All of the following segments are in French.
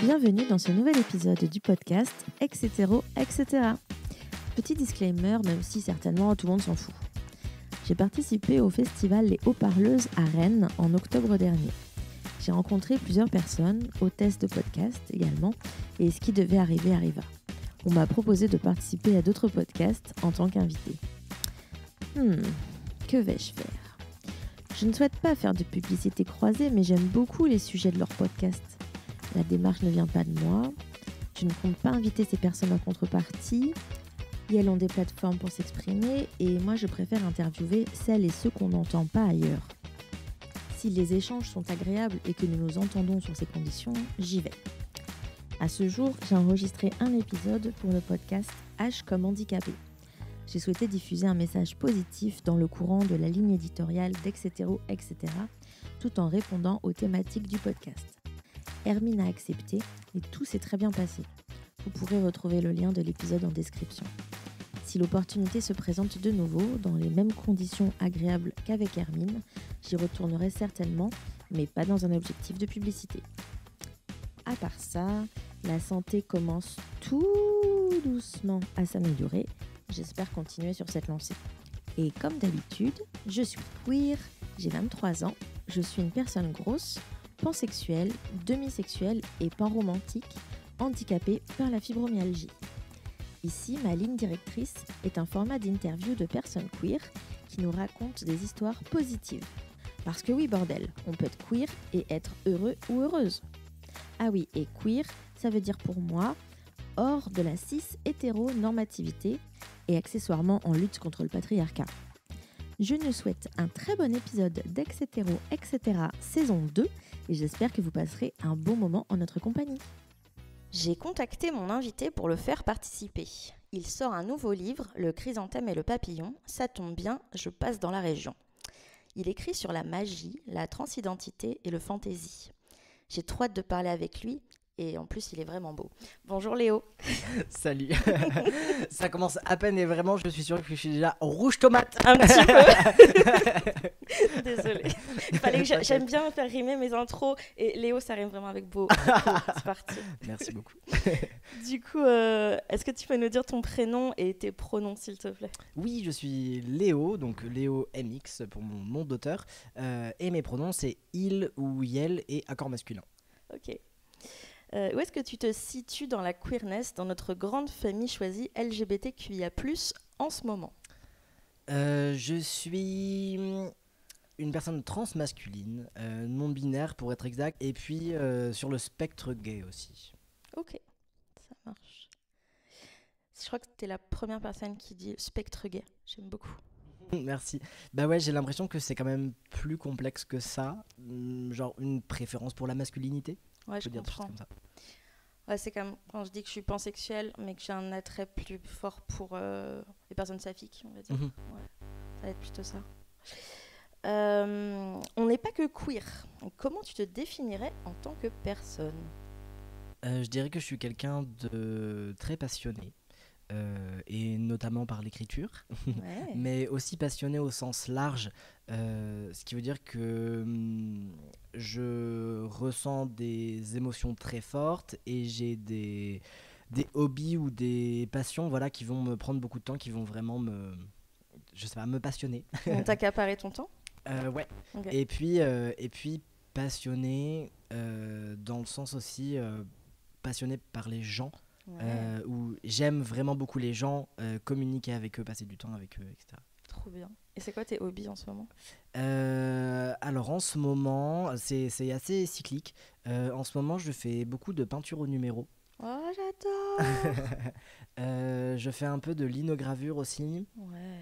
Bienvenue dans ce nouvel épisode du podcast Etc. Petit disclaimer, même si certainement tout le monde s'en fout. J'ai participé au festival Les Haut-Parleuses à Rennes en octobre dernier. J'ai rencontré plusieurs personnes, hôtesses de podcast également, et ce qui devait arriver arriva. On m'a proposé de participer à d'autres podcasts en tant qu'invité. Que vais-je faire ? Je ne souhaite pas faire de publicité croisée, mais j'aime beaucoup les sujets de leur podcast. La démarche ne vient pas de moi. Je ne compte pas inviter ces personnes en contrepartie. Et elles ont des plateformes pour s'exprimer et moi je préfère interviewer celles et ceux qu'on n'entend pas ailleurs. Si les échanges sont agréables et que nous nous entendons sur ces conditions, j'y vais. À ce jour, j'ai enregistré un épisode pour le podcast H comme handicapé. J'ai souhaité diffuser un message positif dans le courant de la ligne éditoriale d'Etc, tout en répondant aux thématiques du podcast. Hermine a accepté et tout s'est très bien passé. Vous pourrez retrouver le lien de l'épisode en description. Si l'opportunité se présente de nouveau, dans les mêmes conditions agréables qu'avec Hermine, j'y retournerai certainement, mais pas dans un objectif de publicité. À part ça, la santé commence tout doucement à s'améliorer. J'espère continuer sur cette lancée. Et comme d'habitude, je suis queer, j'ai 23 ans, je suis une personne grosse, pansexuelle, demisexuelle et panromantique, handicapée par la fibromyalgie. Ici, ma ligne directrice est un format d'interview de personnes queer qui nous racontent des histoires positives. Parce que oui, bordel, on peut être queer et être heureux ou heureuse. Ah oui, et queer, ça veut dire pour moi hors de la cis-hétéronormativité et accessoirement en lutte contre le patriarcat. Je nous souhaite un très bon épisode d'Etc, saison 2 et j'espère que vous passerez un bon moment en notre compagnie. J'ai contacté mon invité pour le faire participer. Il sort un nouveau livre, Le Chrysanthème et le Papillon. Ça tombe bien, je passe dans la région. Il écrit sur la magie, la transidentité et le fantasy. J'ai trop hâte de parler avec lui et en plus il est vraiment beau. Bonjour Léo. Salut. Ça commence à peine et vraiment je suis sûr que je suis déjà rouge tomate. Un petit peu. Désolée. J'aime bien faire rimer mes intros et Léo ça rime vraiment avec beau. C'est parti. Merci beaucoup. Du coup, est-ce que tu peux nous dire ton prénom et tes pronoms s'il te plaît ? Oui, je suis Léo, donc Léo MX pour mon nom d'auteur. Et mes pronoms c'est il ou yel et accord masculin. Ok. Où est-ce que tu te situes dans la queerness, dans notre grande famille choisie LGBTQIA+, en ce moment ? Je suis une personne transmasculine, non-binaire pour être exact, et puis sur le spectre gay aussi. Ok, ça marche. Je crois que tu es la première personne qui dit spectre gay, j'aime beaucoup. Merci. Bah ouais, j'ai l'impression que c'est quand même plus complexe que ça, genre une préférence pour la masculinité. Ouais, je comprends. Comme ça. Ouais, c'est comme quand je dis que je suis pansexuelle, mais que j'ai un attrait plus fort pour les personnes saphiques, on va dire. Ouais, ça va être plutôt ça. On n'est pas que queer. Donc, comment tu te définirais en tant que personne ? Je dirais que je suis quelqu'un de très passionné. Et notamment par l'écriture, ouais. Mais aussi passionné au sens large, ce qui veut dire que je ressens des émotions très fortes et j'ai des hobbies ou des passions voilà, qui vont me prendre beaucoup de temps, qui vont vraiment me passionner. On t'a accaparé ton temps ? Ouais. Okay. Et puis passionné dans le sens aussi passionné par les gens. Ouais. Où j'aime vraiment beaucoup les gens, communiquer avec eux, passer du temps avec eux, etc. Trop bien. Et c'est quoi tes hobbies en ce moment ? Alors en ce moment, c'est assez cyclique. En ce moment, je fais beaucoup de peinture au numéro. Oh, j'adore. Je fais un peu de linogravure aussi. Ouais.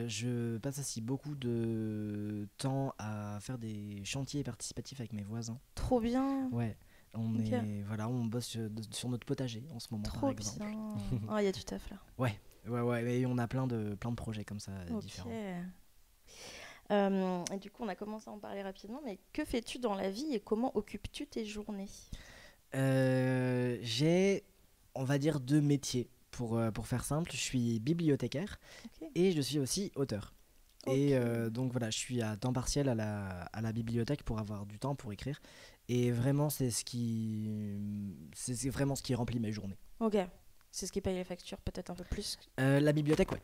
Je passe aussi beaucoup de temps à faire des chantiers participatifs avec mes voisins. Trop bien. Ouais. On bosse sur notre potager en ce moment. Trop par exemple. Bien. Oh, il y a du taf là. Ouais, et on a plein de projets comme ça différents. Et du coup, on a commencé à en parler rapidement, mais que fais-tu dans la vie et comment occupes-tu tes journées ? J'ai, on va dire, 2 métiers pour faire simple. Je suis bibliothécaire et je suis aussi auteur. Et donc voilà, je suis à temps partiel à la bibliothèque pour avoir du temps pour écrire. Et vraiment, c'est vraiment ce qui remplit mes journées. Ok. C'est ce qui paye les factures, peut-être un peu plus. La bibliothèque, ouais.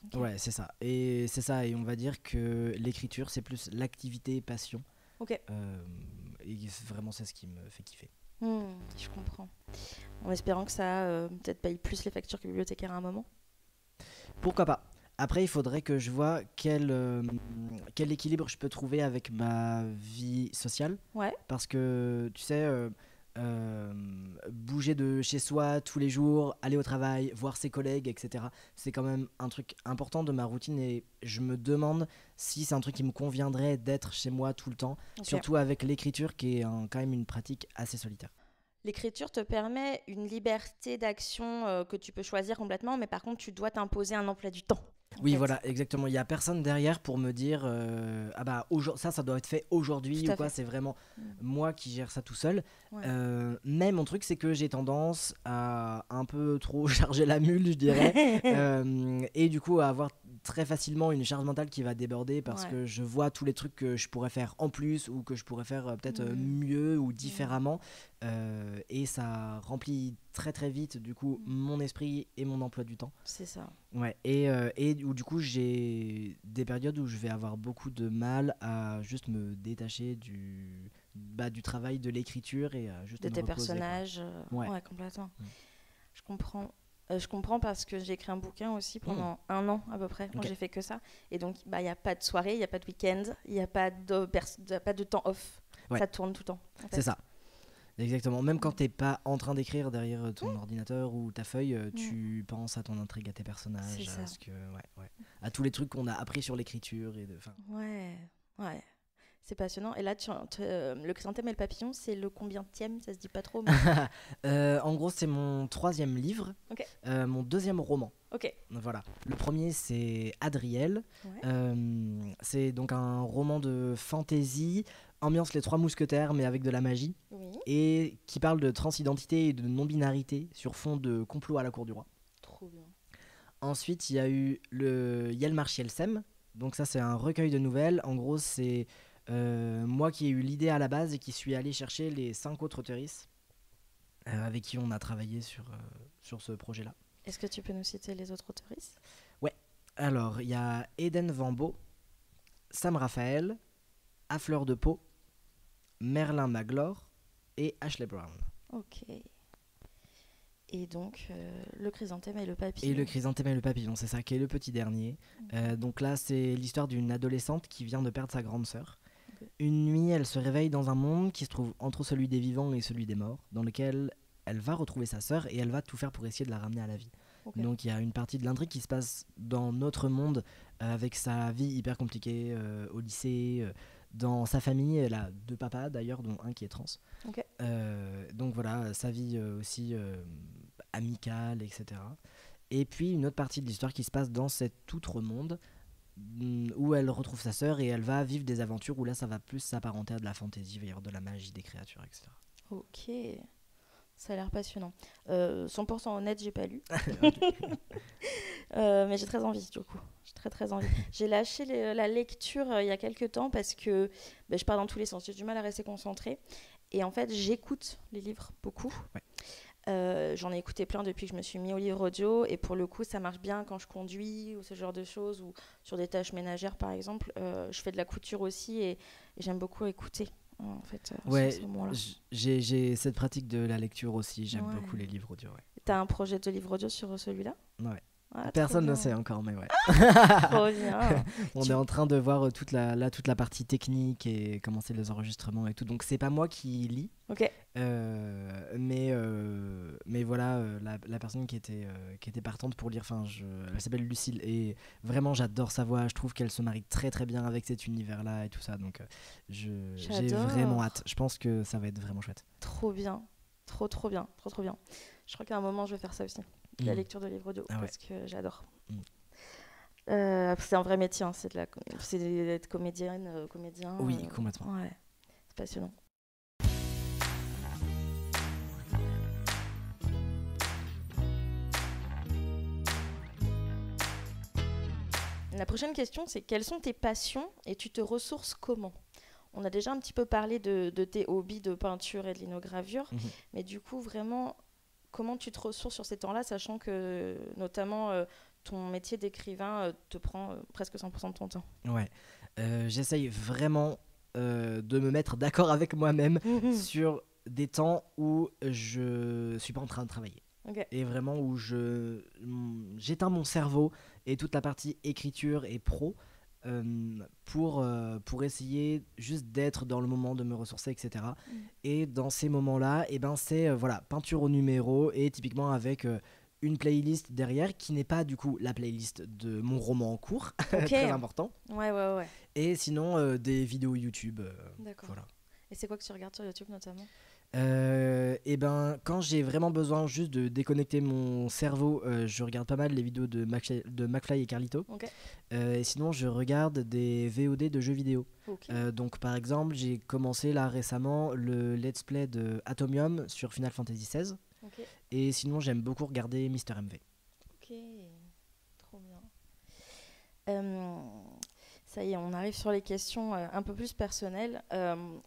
Okay. Ouais, c'est ça. Et on va dire que l'écriture, c'est plus l'activité passion. Ok. Et vraiment, c'est ce qui me fait kiffer. Je comprends. En espérant que ça peut-être paye plus les factures que bibliothécaire à un moment. Pourquoi pas. Après, il faudrait que je vois quel équilibre je peux trouver avec ma vie sociale. Ouais. Parce que, tu sais, bouger de chez soi tous les jours, aller au travail, voir ses collègues, etc. C'est quand même un truc important de ma routine et je me demande si c'est un truc qui me conviendrait d'être chez moi tout le temps. Okay. Surtout avec l'écriture qui est quand même une pratique assez solitaire. L'écriture te permet une liberté d'action que tu peux choisir complètement, mais par contre, tu dois t'imposer un emploi du temps. Oui, voilà, exactement. Il n'y a personne derrière pour me dire ah bah ça doit être fait aujourd'hui ou quoi. C'est vraiment moi qui gère ça tout seul. Ouais. Mais mon truc, c'est que j'ai tendance à un peu trop charger la mule, je dirais. Et du coup, à avoir très facilement une charge mentale qui va déborder parce que je vois tous les trucs que je pourrais faire en plus ou que je pourrais faire peut-être mieux ou différemment. Et ça remplit très très vite du coup mon esprit et mon emploi du temps. C'est ça. Ouais. Et du coup j'ai des périodes où je vais avoir beaucoup de mal à juste me détacher du travail de l'écriture et à juste de me tes reposer, personnages. Ouais, complètement. Je comprends parce que j'ai écrit un bouquin aussi pendant 1 an à peu près, quand j'ai fait que ça. Et donc, il n'y a pas de soirée, il n'y a pas de week-end, il n'y a pas de temps off. Ouais. Ça tourne tout le temps. En fait. C'est ça. Exactement. Même quand tu n'es pas en train d'écrire derrière ton ordinateur ou ta feuille, tu penses à ton intrigue, à tes personnages, à tous les trucs qu'on a appris sur l'écriture. Ouais. C'est passionnant. Et là, le chrysanthème et le papillon, c'est le combienième? Ça se dit pas trop. Mais... en gros, c'est mon 3e livre, mon 2e roman. Ok. Voilà. Le premier, c'est Adriel. C'est donc un roman de fantasy, ambiance les 3 mousquetaires, mais avec de la magie. Oui. Et qui parle de transidentité et de non-binarité sur fond de complot à la cour du roi. Trop bien. Ensuite, il y a eu le Yelmar Shielsem. Donc ça, c'est un recueil de nouvelles. En gros, c'est... moi qui ai eu l'idée à la base et qui suis allé chercher les 5 autres auteuristes avec qui on a travaillé sur ce projet-là. Est-ce que tu peux nous citer les autres auteuristes ? Ouais. Alors, il y a Eden Van Beau, Sam Raphael, À Fleur de Peau, Merlin Maglor et Ashley Brown. Ok. Et donc, le chrysanthème et le papillon. Et le chrysanthème et le papillon, c'est ça qui est le petit dernier. Donc là, c'est l'histoire d'une adolescente qui vient de perdre sa grande sœur. Une nuit, elle se réveille dans un monde qui se trouve entre celui des vivants et celui des morts, dans lequel elle va retrouver sa sœur et elle va tout faire pour essayer de la ramener à la vie. Donc il y a une partie de l'intrigue qui se passe dans notre monde, avec sa vie hyper compliquée au lycée, dans sa famille. Elle a 2 papas d'ailleurs, dont un qui est trans. Donc voilà, sa vie aussi amicale, etc. Et puis une autre partie de l'histoire qui se passe dans cet outre monde, où elle retrouve sa sœur et elle va vivre des aventures où là ça va plus s'apparenter à de la fantaisie, il va y avoir de la magie, des créatures, etc. Ok, ça a l'air passionnant. 100% honnête, j'ai pas lu. Mais j'ai très envie du coup. J'ai très envie. J'ai lâché la lecture il y a quelques temps parce que je pars dans tous les sens. J'ai du mal à rester concentrée. Et en fait, j'écoute les livres beaucoup. Ouais. J'en ai écouté plein depuis que je me suis mis au livre audio. Et pour le coup, ça marche bien quand je conduis ou ce genre de choses. Ou sur des tâches ménagères, par exemple. Je fais de la couture aussi et j'aime beaucoup écouter. En fait, j'ai cette pratique de la lecture aussi. J'aime beaucoup les livres audio. Ouais. T'as un projet de livre audio sur celui-là ? Ouais. Personne ne sait encore, mais ouais. Trop bien. On est en train de voir toute la partie technique et commencer les enregistrements et tout. Donc c'est pas moi qui lis. Ok. Mais voilà, la personne qui était partante pour lire, elle s'appelle Lucille et vraiment j'adore sa voix. Je trouve qu'elle se marie très très bien avec cet univers-là et tout ça. Donc j'ai vraiment hâte. Je pense que ça va être vraiment chouette. Trop bien. Trop bien. Je crois qu'à un moment je vais faire ça aussi. La lecture de livres audio, parce que j'adore. C'est un vrai métier, hein, c'est d'être comédien. Oui, complètement. Ouais, c'est passionnant. La prochaine question, c'est quelles sont tes passions et tu te ressources comment ? On a déjà un petit peu parlé de tes hobbies de peinture et de linogravure, mais du coup, vraiment, comment tu te ressources sur ces temps-là, sachant que, notamment, ton métier d'écrivain te prend presque 100% de ton temps ? Ouais, j'essaye vraiment de me mettre d'accord avec moi-même sur des temps où je suis pas en train de travailler. Okay. Et vraiment où j'éteins mon cerveau et toute la partie écriture et pro pour essayer juste d'être dans le moment, de me ressourcer, etc. Et dans ces moments-là, c'est peinture au numéro et typiquement avec une playlist derrière qui n'est pas du coup la playlist de mon roman en cours, très important. Ouais. Et sinon des vidéos YouTube. D'accord. Voilà. Et c'est quoi que tu regardes sur YouTube notamment ? Quand j'ai vraiment besoin juste de déconnecter mon cerveau, je regarde pas mal les vidéos de McFly et Carlito. Okay. Et sinon, je regarde des VOD de jeux vidéo. Okay. Donc, par exemple, j'ai commencé là récemment le let's play de Atomium sur Final Fantasy XVI. Okay. Et sinon, j'aime beaucoup regarder Mister MV. Ok, trop bien. Ça y est, on arrive sur les questions un peu plus personnelles.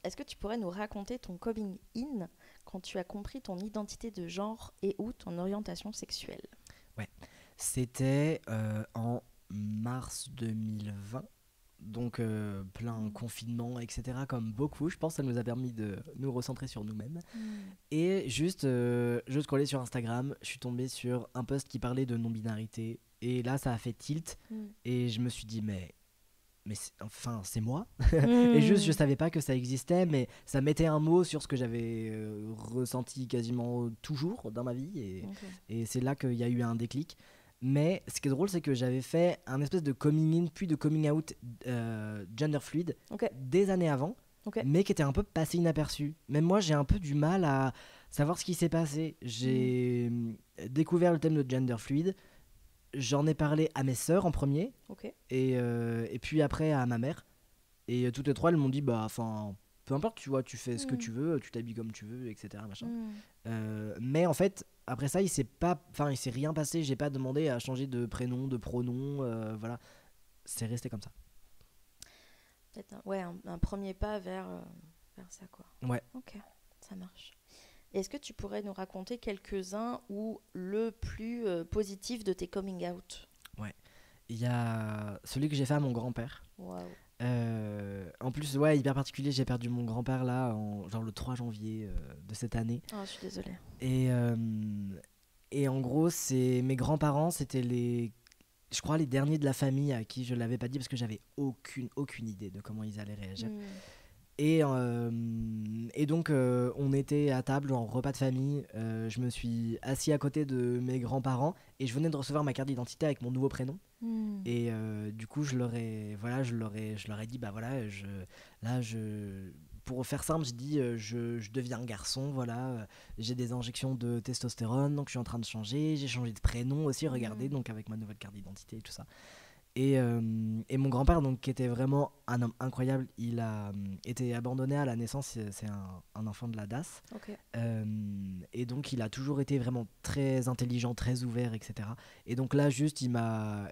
Est-ce que tu pourrais nous raconter ton coming in quand tu as compris ton identité de genre et ou ton orientation sexuelle ? Ouais, c'était en mars 2020, donc plein confinement, etc. Comme beaucoup, je pense que ça nous a permis de nous recentrer sur nous-mêmes. Et juste, je scrollais sur Instagram, je suis tombé sur un post qui parlait de non-binarité. Et là, ça a fait tilt. Et je me suis dit, mais c'est moi. Et juste, je savais pas que ça existait, mais ça mettait un mot sur ce que j'avais ressenti quasiment toujours dans ma vie. Et c'est là qu'il y a eu un déclic. Mais ce qui est drôle, c'est que j'avais fait un espèce de coming in, puis de coming out gender fluid des années avant, mais qui était un peu passé inaperçu. Même moi, j'ai un peu du mal à savoir ce qui s'est passé. J'ai découvert le thème de gender fluid. J'en ai parlé à mes sœurs en premier, et puis après à ma mère. Et toutes les trois, elles m'ont dit, peu importe, tu vois, tu fais ce que tu veux, tu t'habilles comme tu veux, etc. Machin. Mais en fait, après ça, il s'est rien passé. J'ai pas demandé à changer de prénom, de pronom, voilà. C'est resté comme ça. Peut-être un premier pas vers ça, quoi. Ouais. Ok, ça marche. Est-ce que tu pourrais nous raconter quelques-uns ou le plus positif de tes coming out ? Ouais. Il y a celui que j'ai fait à mon grand-père. Waouh. En plus, ouais, hyper particulier, j'ai perdu mon grand-père là, genre le 3 janvier de cette année. Oh, je suis désolée. Et en gros, mes grands-parents, c'était je crois les derniers de la famille à qui je l'avais pas dit parce que j'avais aucune idée de comment ils allaient réagir. Et donc, on était à table, en repas de famille. Je me suis assis à côté de mes grands-parents et je venais de recevoir ma carte d'identité avec mon nouveau prénom. Et du coup, je leur ai dit, pour faire simple, j'ai dit, je deviens un garçon, voilà. J'ai des injections de testostérone, donc je suis en train de changer. J'ai changé de prénom aussi, regardez, donc avec ma nouvelle carte d'identité et tout ça. Et mon grand-père, donc, qui était vraiment un homme incroyable, il a été abandonné à la naissance, c'est un enfant de la DAS. Et donc il a toujours été vraiment très intelligent, très ouvert, etc. Et donc là, juste, il m'a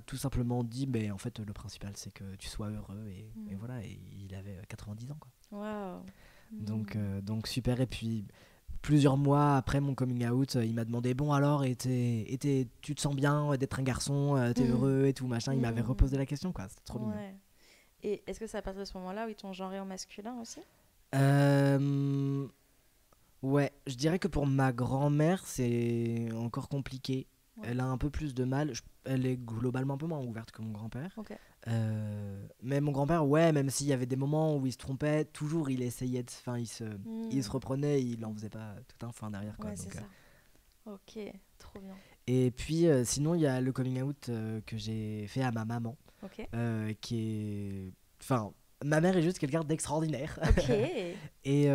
tout simplement dit, en fait, le principal, c'est que tu sois heureux. Et voilà, et il avait 90 ans, quoi. Wow. Donc super. Et puis plusieurs mois après mon coming out, il m'a demandé, bon alors, tu te sens bien d'être un garçon, t'es heureux et tout machin. Il m'avait reposé la question, quoi. C'était trop mignon. Et est-ce que c'est à partir de ce moment-là où ils t'ont genré en masculin aussi ? Ouais, je dirais que pour ma grand-mère, c'est encore compliqué. Elle a un peu plus de mal. Elle est globalement un peu moins ouverte que mon grand-père. Mais mon grand-père, ouais, même s'il y avait des moments où il se trompait, toujours il essayait il se reprenait, il en faisait pas tout un foin derrière, quoi. Ouais, c'est ça. Ok, trop bien. Et puis sinon, il y a le coming out que j'ai fait à ma maman, qui est... ma mère est juste quelqu'un d'extraordinaire. Et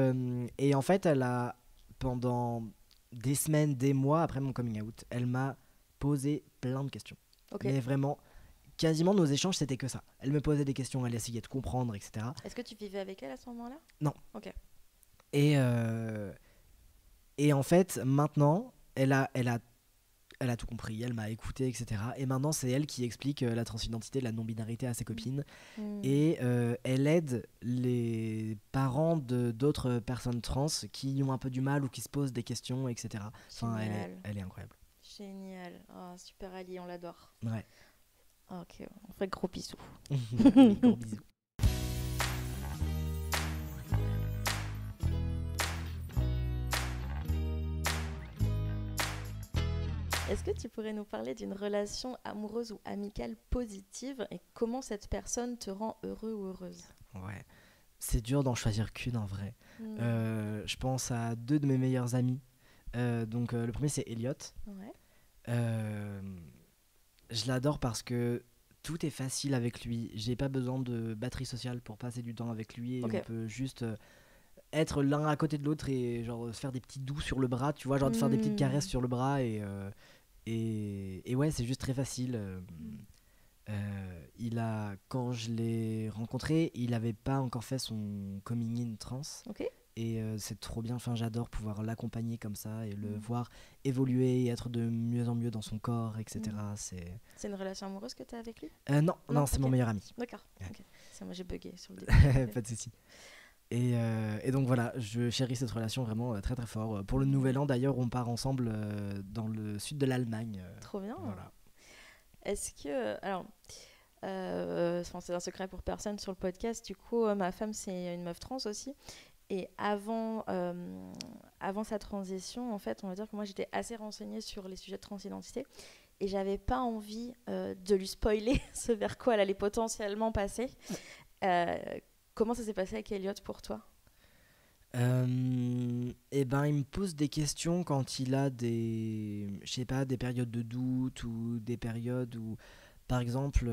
en fait, elle a, pendant des semaines, des mois après mon coming out, elle m'a posé plein de questions. Mais vraiment, quasiment nos échanges, c'était que ça. Elle me posait des questions, elle essayait de comprendre, etc. Est-ce que tu vivais avec elle à ce moment-là ? Non. Ok. Et en fait, maintenant, elle a Elle a tout compris, elle m'a écouté, etc. Et maintenant, c'est elle qui explique la transidentité, la non-binarité à ses copines. Et elle aide les parents d'autres personnes trans qui ont un peu du mal ou qui se posent des questions, etc. Enfin, elle est incroyable. Génial. Oh, super Ali, on l'adore. Ouais. Ok, on fait gros bisous. Gros bisous. Est-ce que tu pourrais nous parler d'une relation amoureuse ou amicale positive et comment cette personne te rend heureux ou heureuse? Ouais, c'est dur d'en choisir qu'une en vrai. Je pense à 2 de mes meilleurs amis. Donc le premier c'est Elliot. Ouais. Je l'adore parce que tout est facile avec lui. J'ai pas besoin de batterie sociale pour passer du temps avec lui et on peut juste être l'un à côté de l'autre et genre se faire des petits doux sur le bras, tu vois, genre de faire des petites caresses sur le bras et ouais, c'est juste très facile. Quand je l'ai rencontré, il avait pas encore fait son coming in trans. Et c'est trop bien, enfin, j'adore pouvoir l'accompagner comme ça et le voir évoluer et être de mieux en mieux dans son corps, etc. C'est une relation amoureuse que tu as avec lui? Non, c'est mon meilleur ami. D'accord, ok. Moi j'ai bugué sur le début. Pas de souci. Et donc voilà, je chéris cette relation vraiment très très fort. Pour le nouvel an d'ailleurs, on part ensemble dans le sud de l'Allemagne. Trop bien. Voilà. Est-ce que... Alors, c'est un secret pour personne sur le podcast, du coup, ma femme c'est une meuf trans aussi. Et avant sa transition, en fait, on va dire que moi j'étais assez renseignée sur les sujets de transidentité et j'avais pas envie de lui spoiler ce vers quoi elle allait potentiellement passer. Comment ça s'est passé avec Elliot pour toi? Il me pose des questions quand il a des périodes de doute ou des périodes où, par exemple,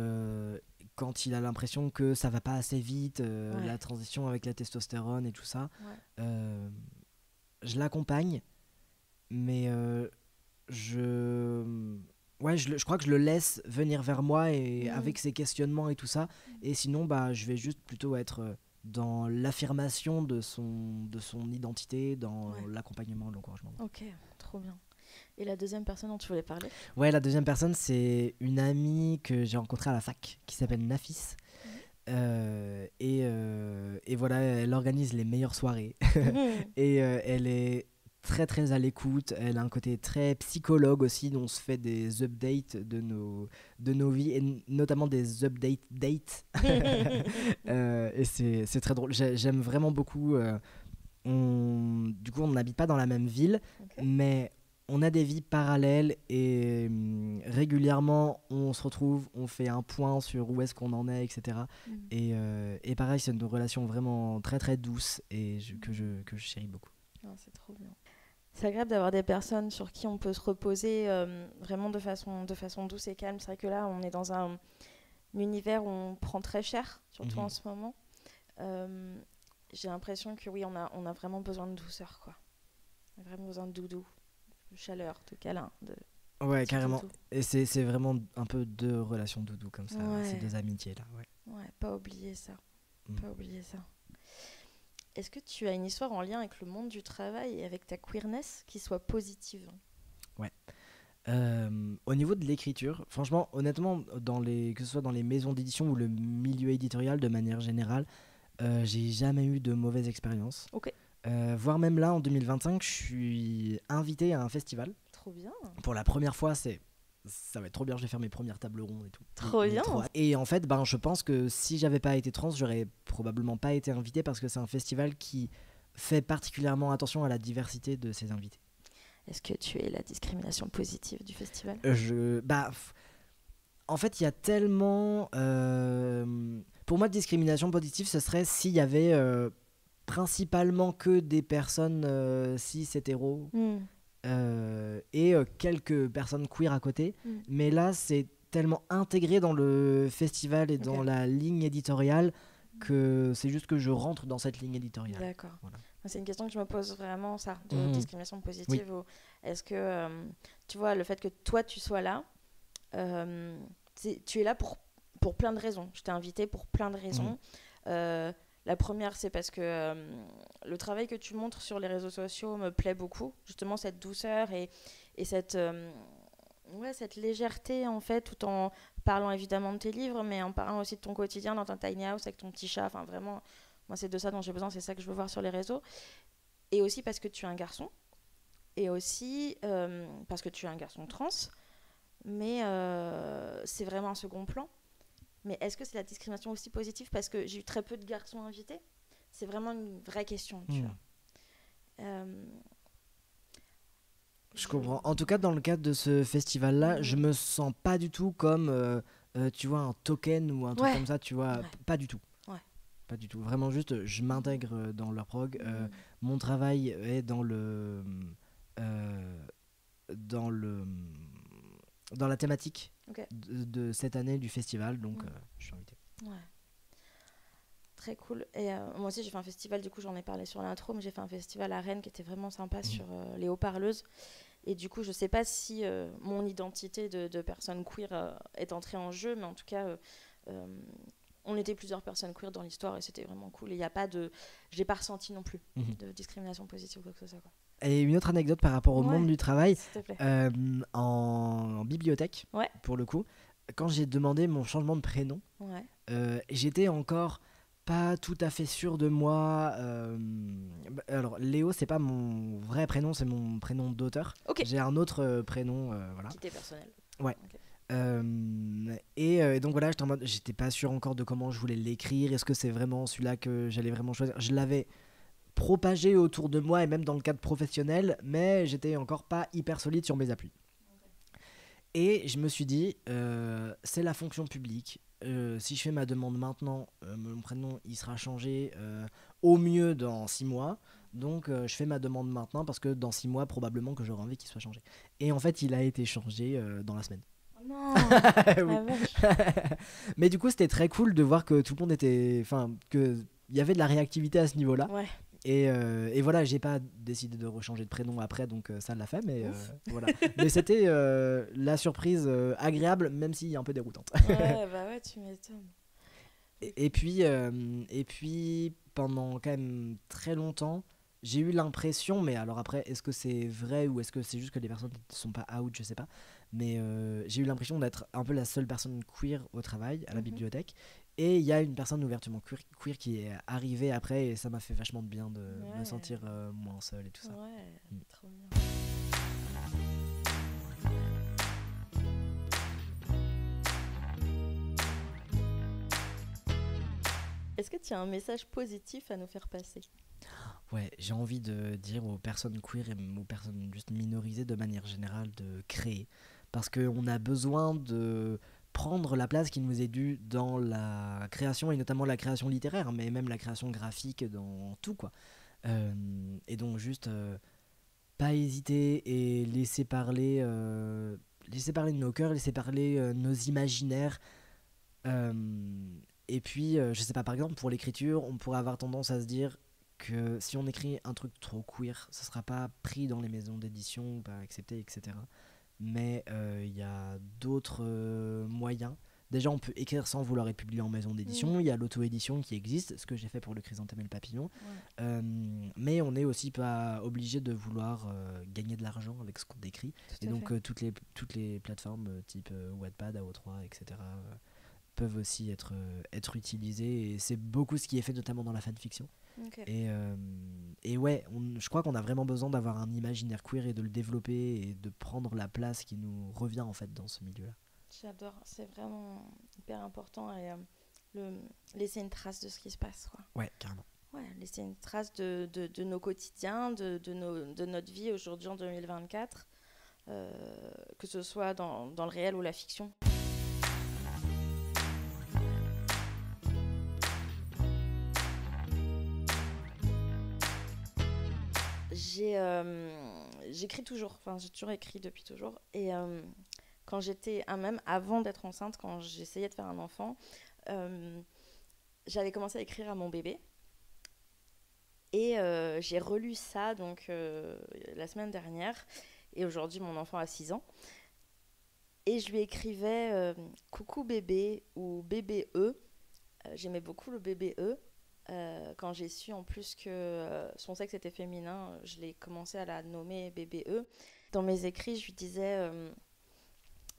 quand il a l'impression que ça va pas assez vite, la transition avec la testostérone et tout ça, je l'accompagne, mais je crois que je le laisse venir vers moi et avec ses questionnements et tout ça, et sinon je vais juste plutôt être dans l'affirmation de son identité, dans l'accompagnement, l'encouragement. Ok, trop bien. Et la deuxième personne dont tu voulais parler? Ouais, la deuxième personne, c'est une amie que j'ai rencontrée à la fac qui s'appelle Nafis. Et voilà, elle organise les meilleures soirées. Et elle est très très à l'écoute. Elle a un côté très psychologue aussi, dont on se fait des updates de nos vies et notamment des dates. Et c'est très drôle. J'aime vraiment beaucoup. Du coup, on n'habite pas dans la même ville, mais on a des vies parallèles et régulièrement on se retrouve, on fait un point sur où est-ce qu'on en est, etc. Et pareil, c'est une relation vraiment très très douce et que je chéris beaucoup. C'est trop bien. C'est agréable d'avoir des personnes sur qui on peut se reposer vraiment de façon douce et calme. C'est vrai que là, on est dans un univers où on prend très cher, surtout en ce moment. J'ai l'impression que oui, on a vraiment besoin de douceur, quoi. On a vraiment besoin de doudou, de chaleur, de câlin. Ouais, carrément. Doudou. Et c'est vraiment un peu 2 relations doudou comme ça, ces 2 amitiés-là. Ouais, pas oublier ça. Pas oublier ça. Est-ce que tu as une histoire en lien avec le monde du travail et avec ta queerness qui soit positive? Ouais. Au niveau de l'écriture, franchement, honnêtement, que ce soit dans les maisons d'édition ou le milieu éditorial de manière générale, j'ai jamais eu de mauvaise expérience. Voire même là, en 2025, je suis invité à un festival. Trop bien. Pour la première fois, ça va être trop bien, je vais faire mes premières tables rondes et tout. Trop bien. Et en fait, je pense que si j'avais pas été trans, j'aurais probablement pas été invité parce que c'est un festival qui fait particulièrement attention à la diversité de ses invités. Est-ce que tu es la discrimination positive du festival? En fait, il y a tellement... Pour moi, discrimination positive, ce serait s'il y avait principalement que des personnes cis, hétéros... et quelques personnes queer à côté. Mais là, c'est tellement intégré dans le festival et dans la ligne éditoriale que c'est juste que je rentre dans cette ligne éditoriale. D'accord. Voilà. C'est une question que je me pose vraiment, ça, de discrimination positive. Ou est-ce que, tu vois, le fait que toi, tu sois là, tu es là pour plein de raisons. Je t'ai invité pour plein de raisons. La première, c'est parce que le travail que tu montres sur les réseaux sociaux me plaît beaucoup. Justement, cette douceur et cette cette légèreté en fait, tout en parlant évidemment de tes livres, mais en parlant aussi de ton quotidien dans ta tiny house avec ton petit chat. Enfin, vraiment, moi, c'est de ça dont j'ai besoin, c'est ça que je veux voir sur les réseaux. Et aussi parce que tu es un garçon, et aussi parce que tu es un garçon trans, mais c'est vraiment un second plan. Mais est-ce que c'est la discrimination aussi positive parce que j'ai eu très peu de garçons invités? C'est vraiment une vraie question, tu vois. Je comprends. En tout cas, dans le cadre de ce festival-là, je me sens pas du tout comme, tu vois, un token ou un truc comme ça, tu vois. Pas du tout. Pas du tout. Vraiment juste, je m'intègre dans leur prog. Mon travail est dans la thématique de cette année du festival, donc je suis invité. Très cool. Et moi aussi, j'ai fait un festival, du coup, j'en ai parlé sur l'intro, mais j'ai fait un festival à Rennes qui était vraiment sympa sur les haut-parleuses. Et du coup, je sais pas si mon identité de personne queer est entrée en jeu, mais en tout cas, on était plusieurs personnes queer dans l'histoire et c'était vraiment cool. Et il n'y a pas de... J'ai pas ressenti non plus de discrimination positive ou quoi que ce soit, quoi. Et une autre anecdote par rapport au monde du travail, en bibliothèque, pour le coup, quand j'ai demandé mon changement de prénom, j'étais encore pas tout à fait sûr de moi. Alors, Léo, c'est pas mon vrai prénom, c'est mon prénom d'auteur. J'ai un autre prénom, voilà. Qui était personnel. Ouais. Et donc voilà, j'étais pas sûr encore de comment je voulais l'écrire. Est-ce que c'est vraiment celui-là que j'allais vraiment choisir? Je l'avais propagé autour de moi et même dans le cadre professionnel, mais j'étais encore pas hyper solide sur mes appuis. Et je me suis dit, c'est la fonction publique. Si je fais ma demande maintenant, mon prénom il sera changé au mieux dans 6 mois. Donc je fais ma demande maintenant parce que dans 6 mois, probablement que j'aurai envie qu'il soit changé. Et en fait, il a été changé dans la semaine. Non. Mais du coup, c'était très cool de voir que tout le monde était... Enfin, qu'il y avait de la réactivité à ce niveau-là. Et voilà, j'ai pas décidé de rechanger de prénom après, donc ça l'a fait, mais voilà. Mais c'était la surprise agréable, même s'il y a un peu déroutante. Ouais, tu m'étonnes. Et puis, pendant quand même très longtemps, j'ai eu l'impression, mais alors après, est-ce que c'est vrai ou est-ce que c'est juste que les personnes ne sont pas out, je sais pas. Mais j'ai eu l'impression d'être un peu la seule personne queer au travail, à la bibliothèque. Et il y a une personne ouvertement queer qui est arrivée après et ça m'a fait vachement de bien de me sentir moins seul et tout ça. Trop bien. Est-ce que tu as un message positif à nous faire passer? Ouais, j'ai envie de dire aux personnes queer et aux personnes juste minorisées de manière générale de créer. Parce qu'on a besoin de prendre la place qui nous est due dans la création et notamment la création littéraire, mais même la création graphique dans tout, quoi. Et donc juste pas hésiter et laisser parler de nos cœurs, laisser parler nos imaginaires. Et puis, je sais pas, par exemple, pour l'écriture, on pourrait avoir tendance à se dire que si on écrit un truc trop queer, ça sera pas pris dans les maisons d'édition, pas accepté, etc. Mais il y a d'autres moyens. Déjà, on peut écrire sans vouloir être publié en maison d'édition. Il y a l'auto-édition qui existe, ce que j'ai fait pour le Chrysanthème et le Papillon. Mais on n'est aussi pas obligé de vouloir gagner de l'argent avec ce qu'on écrit. Et donc, toutes les plateformes type Wattpad, AO3, etc. peuvent aussi être utilisées. Et c'est beaucoup ce qui est fait, notamment dans la fanfiction. Et ouais, je crois qu'on a vraiment besoin d'avoir un imaginaire queer et de le développer et de prendre la place qui nous revient en fait dans ce milieu-là. J'adore, c'est vraiment hyper important et laisser une trace de ce qui se passe, quoi. Ouais, carrément. Ouais, laisser une trace de nos quotidiens, de notre vie aujourd'hui en 2024, que ce soit dans le réel ou la fiction. J'écris toujours, enfin j'ai toujours écrit depuis toujours et quand j'étais, même avant d'être enceinte, quand j'essayais de faire un enfant, j'avais commencé à écrire à mon bébé et j'ai relu ça donc la semaine dernière et aujourd'hui mon enfant a 6 ans et je lui écrivais coucou bébé ou bébé E. J'aimais beaucoup le bébé E. Quand j'ai su en plus que son sexe était féminin, je l'ai commencé à la nommer bébé E. Dans mes écrits, je lui disais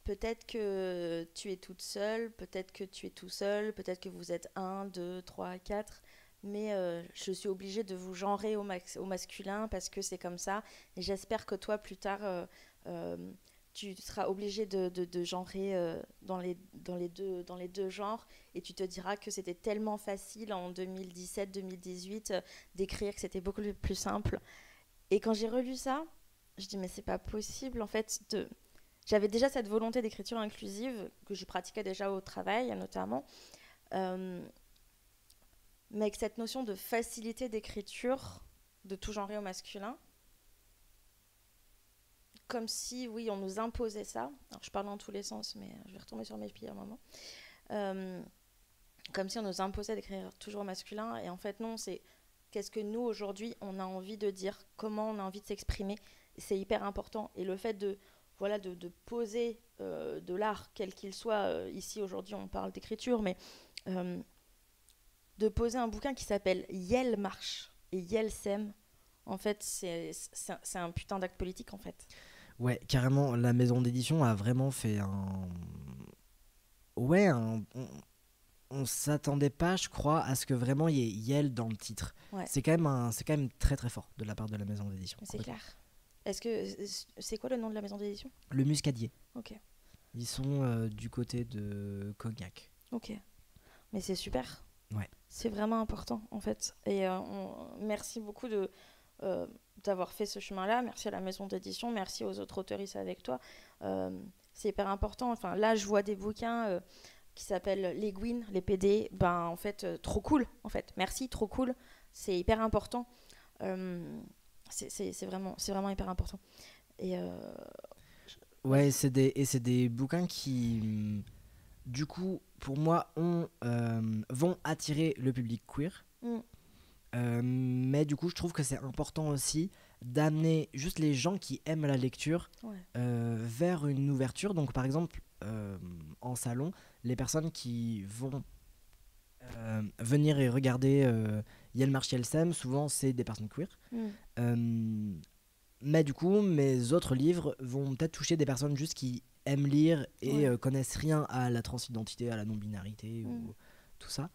peut-être que tu es toute seule, peut-être que tu es tout seul, peut-être que vous êtes 1, 2, 3, 4, mais je suis obligée de vous genrer au masculin parce que c'est comme ça. Et j'espère que toi, plus tard, tu seras obligée de genrer dans les deux genres, et tu te diras que c'était tellement facile en 2017-2018 d'écrire, que c'était beaucoup plus simple. Et quand j'ai relu ça, je dis mais c'est pas possible en fait J'avais déjà cette volonté d'écriture inclusive que je pratiquais déjà au travail notamment, mais avec cette notion de facilité d'écriture, de tout genrer au masculin, comme si, oui, on nous imposait ça. Alors, je parle dans tous les sens, mais je vais retomber sur mes pieds un moment. Comme si on nous imposait d'écrire toujours au masculin, et en fait, non, c'est qu'est-ce que nous, aujourd'hui, on a envie de dire, comment on a envie de s'exprimer. C'est hyper important. Et le fait de poser de l'art, quel qu'il soit, ici, aujourd'hui, on parle d'écriture, mais de poser un bouquin qui s'appelle Yel marche et Yel sème, en fait, c'est un putain d'acte politique, en fait. Ouais, carrément, la maison d'édition a vraiment fait un... Ouais, on s'attendait pas, je crois, à ce que vraiment il y ait Yel dans le titre. Ouais. C'est quand même très très fort de la part de la maison d'édition. C'est clair. C'est quoi le nom de la maison d'édition ? Le Muscadier. Ok. Ils sont du côté de Cognac. Ok. Mais c'est super. Ouais. C'est vraiment important, en fait. Et merci beaucoup d'avoir fait ce chemin-là. Merci à la maison d'édition. Merci aux autres auteuristes avec toi. C'est hyper important. Enfin, là, je vois des bouquins qui s'appellent Les Gouines, les PD. Ben, en fait, trop cool, en fait. Merci, trop cool. C'est hyper important. C'est vraiment hyper important. Et ouais, c'est des bouquins qui, du coup, pour moi, vont attirer le public queer. Mais du coup, je trouve que c'est important aussi d'amener juste les gens qui aiment la lecture vers une ouverture. Donc, par exemple, en salon, les personnes qui vont venir et regarder Yel marche, Yel sème, souvent, c'est des personnes queer. Mais du coup, mes autres livres vont peut-être toucher des personnes juste qui aiment lire et connaissent rien à la transidentité, à la non-binarité ou tout ça.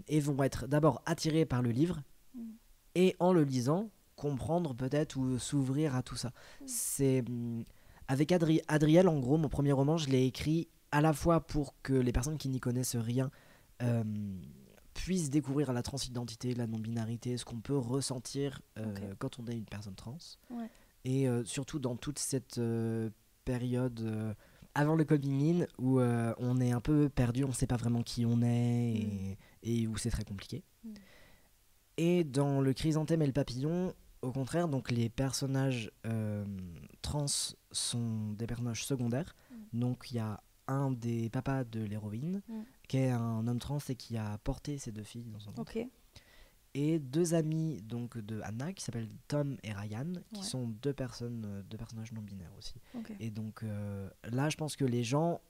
Et vont être d'abord attirés par le livre et en le lisant, comprendre peut-être ou s'ouvrir à tout ça. C'est avec Adriel, en gros, mon premier roman, je l'ai écrit à la fois pour que les personnes qui n'y connaissent rien puissent découvrir la transidentité, la non-binarité, ce qu'on peut ressentir quand on est une personne trans. Et surtout dans toute cette période avant le coming in où on est un peu perdu, on ne sait pas vraiment qui on est et où c'est très compliqué. Et dans le chrysanthème et le papillon, au contraire, donc les personnages trans sont des personnages secondaires. Donc il y a un des papas de l'héroïne qui est un homme trans et qui a porté ces deux filles dans son ventre. Et deux amis donc, de Anna qui s'appellent Tom et Ryan, qui sont deux personnages non binaires aussi. Et donc là, je pense que les gens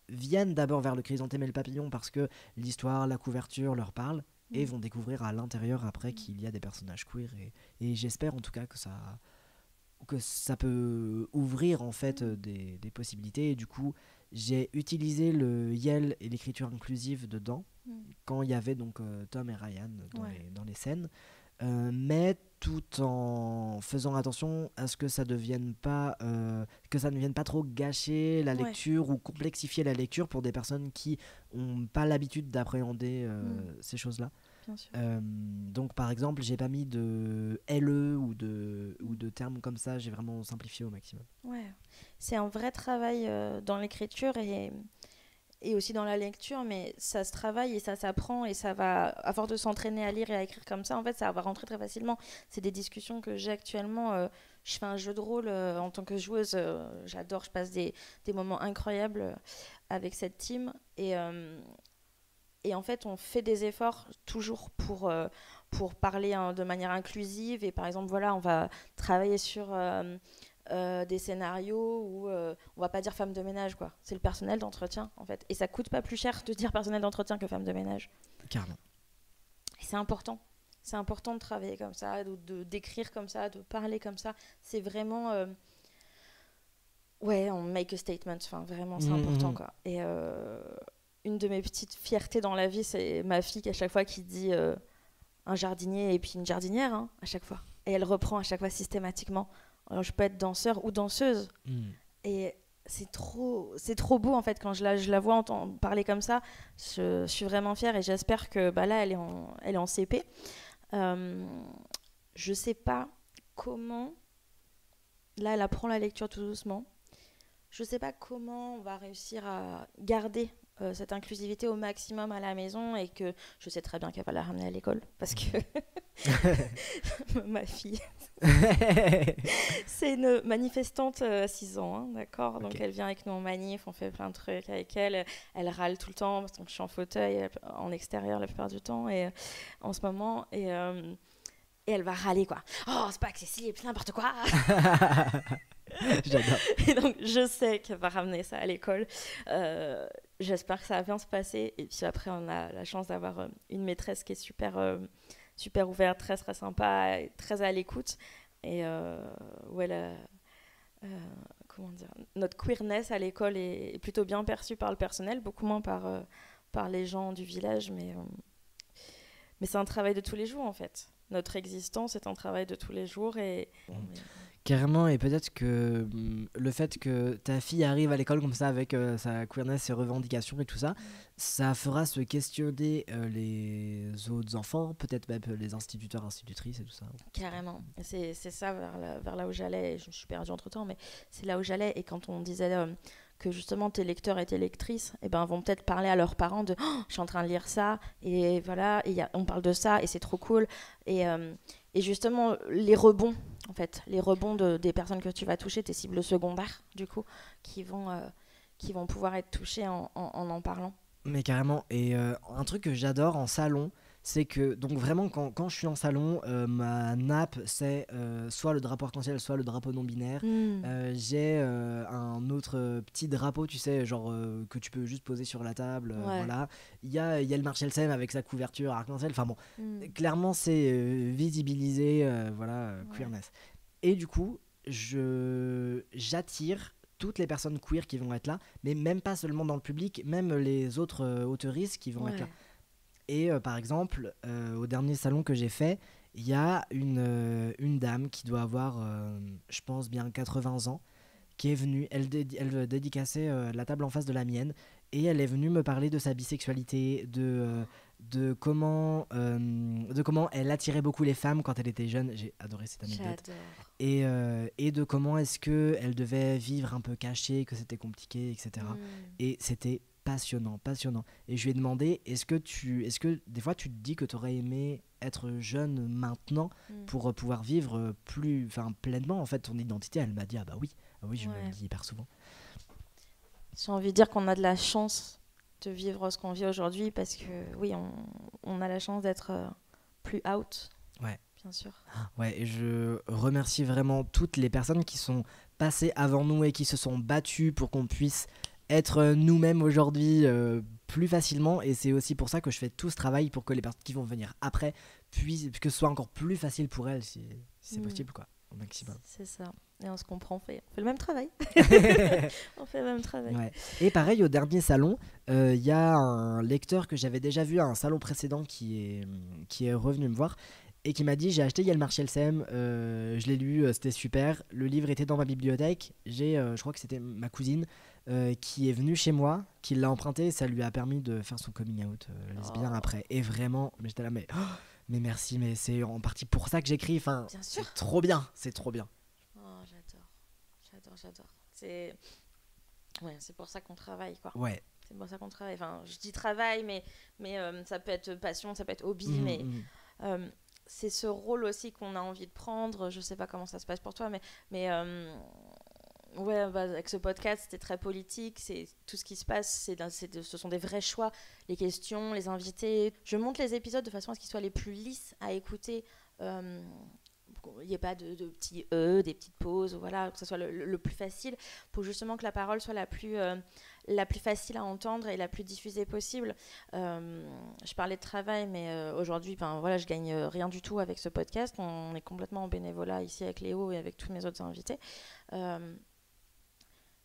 viennent d'abord vers le chrysanthème et le papillon parce que l'histoire, la couverture leur parle et vont découvrir à l'intérieur après qu'il y a des personnages queer. Et j'espère en tout cas que ça peut ouvrir en fait des possibilités. Et du coup, j'ai utilisé le Yel et l'écriture inclusive dedans quand il y avait donc Tom et Ryan dans les scènes, mais tout en faisant attention à ce que ça ne vienne pas trop gâcher la lecture ou complexifier la lecture pour des personnes qui n'ont pas l'habitude d'appréhender ces choses-là. Donc par exemple, j'ai pas mis de LE ou de termes comme ça, j'ai vraiment simplifié au maximum. Ouais, c'est un vrai travail dans l'écriture et aussi dans la lecture, mais ça se travaille et ça s'apprend et ça va, à force de s'entraîner à lire et à écrire comme ça, en fait, ça va rentrer très facilement. C'est des discussions que j'ai actuellement. Je fais un jeu de rôle en tant que joueuse, j'adore, je passe des moments incroyables avec cette team et en fait, on fait des efforts toujours pour parler de manière inclusive. Et par exemple, voilà, on va travailler sur des scénarios où on va pas dire femme de ménage, quoi. C'est le personnel d'entretien, en fait. Et ça coûte pas plus cher de dire personnel d'entretien que femme de ménage. Carrément. Et c'est important. C'est important de travailler comme ça, d'écrire comme ça, de parler comme ça. C'est vraiment... Ouais, on make a statement, enfin vraiment c'est important quoi. Et une de mes petites fiertés dans la vie, c'est ma fille qui à chaque fois qui dit un jardinier et puis une jardinière hein, à chaque fois. Et elle reprend à chaque fois systématiquement. Alors je peux être danseur ou danseuse. Et c'est trop beau en fait quand je la vois parler comme ça. Je suis vraiment fière et j'espère que là elle est en CP. Je sais pas comment. Là elle apprend la lecture tout doucement. Je sais pas comment on va réussir à garder cette inclusivité au maximum à la maison et que je sais très bien qu'elle va la ramener à l'école parce que ma fille c'est une manifestante à 6 ans, hein, d'accord, donc elle vient avec nous en manif, on fait plein de trucs avec elle râle tout le temps parce que je suis en fauteuil en extérieur la plupart du temps et en ce moment et elle va râler quoi. Oh c'est pas accessible, c'est n'importe quoi. J'adore. Et donc je sais qu'elle va ramener ça à l'école. J'espère que ça va bien se passer. Et puis après on a la chance d'avoir une maîtresse qui est super ouverte, très très sympa, très à l'écoute. Et comment dire, notre queerness à l'école est plutôt bien perçue par le personnel, beaucoup moins par les gens du village. Mais c'est un travail de tous les jours en fait. Notre existence est un travail de tous les jours Carrément, et peut-être que le fait que ta fille arrive à l'école comme ça avec sa queerness, ses revendications et tout ça, ça fera se questionner les autres enfants, peut-être même les instituteurs, institutrices et tout ça. Carrément, c'est ça vers là où j'allais, je me suis perdue entre temps, mais c'est là où j'allais, et quand on disait que justement tes lecteurs et tes lectrices vont peut-être parler à leurs parents de oh, je suis en train de lire ça, et voilà, on parle de ça, et c'est trop cool, et justement les rebonds en fait, les rebonds des personnes que tu vas toucher, tes cibles secondaires, du coup, qui vont pouvoir être touchées en parlant. Mais carrément, et un truc que j'adore en salon, c'est que, donc vraiment, quand je suis en salon, ma nappe, c'est soit le drapeau arc-en-ciel, soit le drapeau non-binaire. J'ai un autre petit drapeau, tu sais, genre que tu peux juste poser sur la table. Voilà. Il y a le Marshall avec sa couverture arc-en-ciel. Enfin bon, clairement, c'est visibilisé, queerness. Et du coup, j'attire toutes les personnes queer qui vont être là, mais même pas seulement dans le public, même les autres auteuristes qui vont être là. Et par exemple, au dernier salon que j'ai fait, il y a une dame qui doit avoir, je pense, bien 80 ans, qui est venue, elle dédicaçait la table en face de la mienne, et elle est venue me parler de sa bisexualité, de comment elle attirait beaucoup les femmes quand elle était jeune. J'ai adoré cette anecdote. Et de comment est-ce qu'elle devait vivre un peu cachée, que c'était compliqué, etc. Et c'était passionnant. Et je lui ai demandé, est-ce que des fois tu te dis que tu aurais aimé être jeune maintenant pour pouvoir vivre pleinement en fait ton identité? Elle m'a dit, ah bah oui, je me le dis hyper souvent. J'ai envie de dire qu'on a de la chance de vivre ce qu'on vit aujourd'hui parce que oui, on a la chance d'être plus out. Ouais. Bien sûr. Ouais, et je remercie vraiment toutes les personnes qui sont passées avant nous et qui se sont battues pour qu'on puisse être nous-mêmes aujourd'hui plus facilement, et c'est aussi pour ça que je fais tout ce travail pour que les personnes qui vont venir après puissent, que ce soit encore plus facile pour elles si c'est possible quoi, au maximum. C'est ça, et on se comprend, on fait le même travail. On fait le même travail. Ouais. Et pareil, au dernier salon, il y a un lecteur que j'avais déjà vu à un salon précédent qui est revenu me voir et qui m'a dit, j'ai acheté Yael Marshall Sem, je l'ai lu, c'était super, le livre était dans ma bibliothèque, je crois que c'était ma cousine qui est venue chez moi, qui l'a emprunté, et ça lui a permis de faire son coming out lesbien après. Et vraiment, mais j'étais là, mais merci, mais c'est en partie pour ça que j'écris, enfin, c'est trop bien. Oh, j'adore. C'est pour ça qu'on travaille, quoi. Ouais. C'est pour ça qu'on travaille. Enfin, je dis travail, mais ça peut être passion, ça peut être hobby, mais c'est ce rôle aussi qu'on a envie de prendre. Je sais pas comment ça se passe pour toi, mais avec ce podcast, c'était très politique. C'est tout ce qui se passe, ce sont des vrais choix, les questions, les invités. Je monte les épisodes de façon à ce qu'ils soient les plus lisses à écouter. Il n'y ait pas de petits des petites pauses, voilà, que ce soit le plus facile, pour justement que la parole soit la plus facile à entendre et la plus diffusée possible. Je parlais de travail, mais aujourd'hui, je gagne rien du tout avec ce podcast. On est complètement en bénévolat ici avec Léo et avec tous mes autres invités.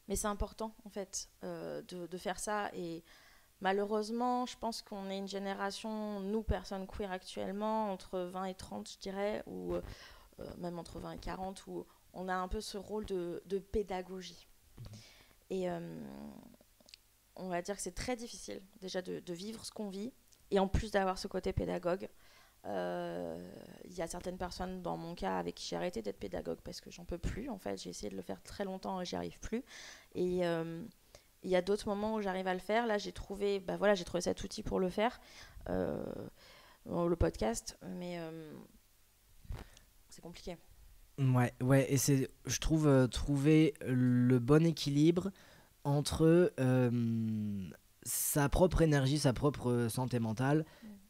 Mais c'est important, en fait, de faire ça. Et malheureusement, je pense qu'on est une génération, nous, personnes queer actuellement, entre 20 et 30, je dirais, ou même entre 20 et 40, où on a un peu ce rôle de pédagogie. Et on va dire que c'est très difficile, déjà, de vivre ce qu'on vit, et en plus d'avoir ce côté pédagogue. Il y a certaines personnes dans mon cas avec qui j'ai arrêté d'être pédagogue parce que j'en peux plus en fait, j'ai essayé de le faire très longtemps et j'y arrive plus, et il y a d'autres moments où j'arrive à le faire. Là j'ai trouvé cet outil pour le faire, le podcast, mais c'est compliqué. Ouais, et c'est, je trouve, trouver le bon équilibre entre sa propre énergie, sa propre santé mentale,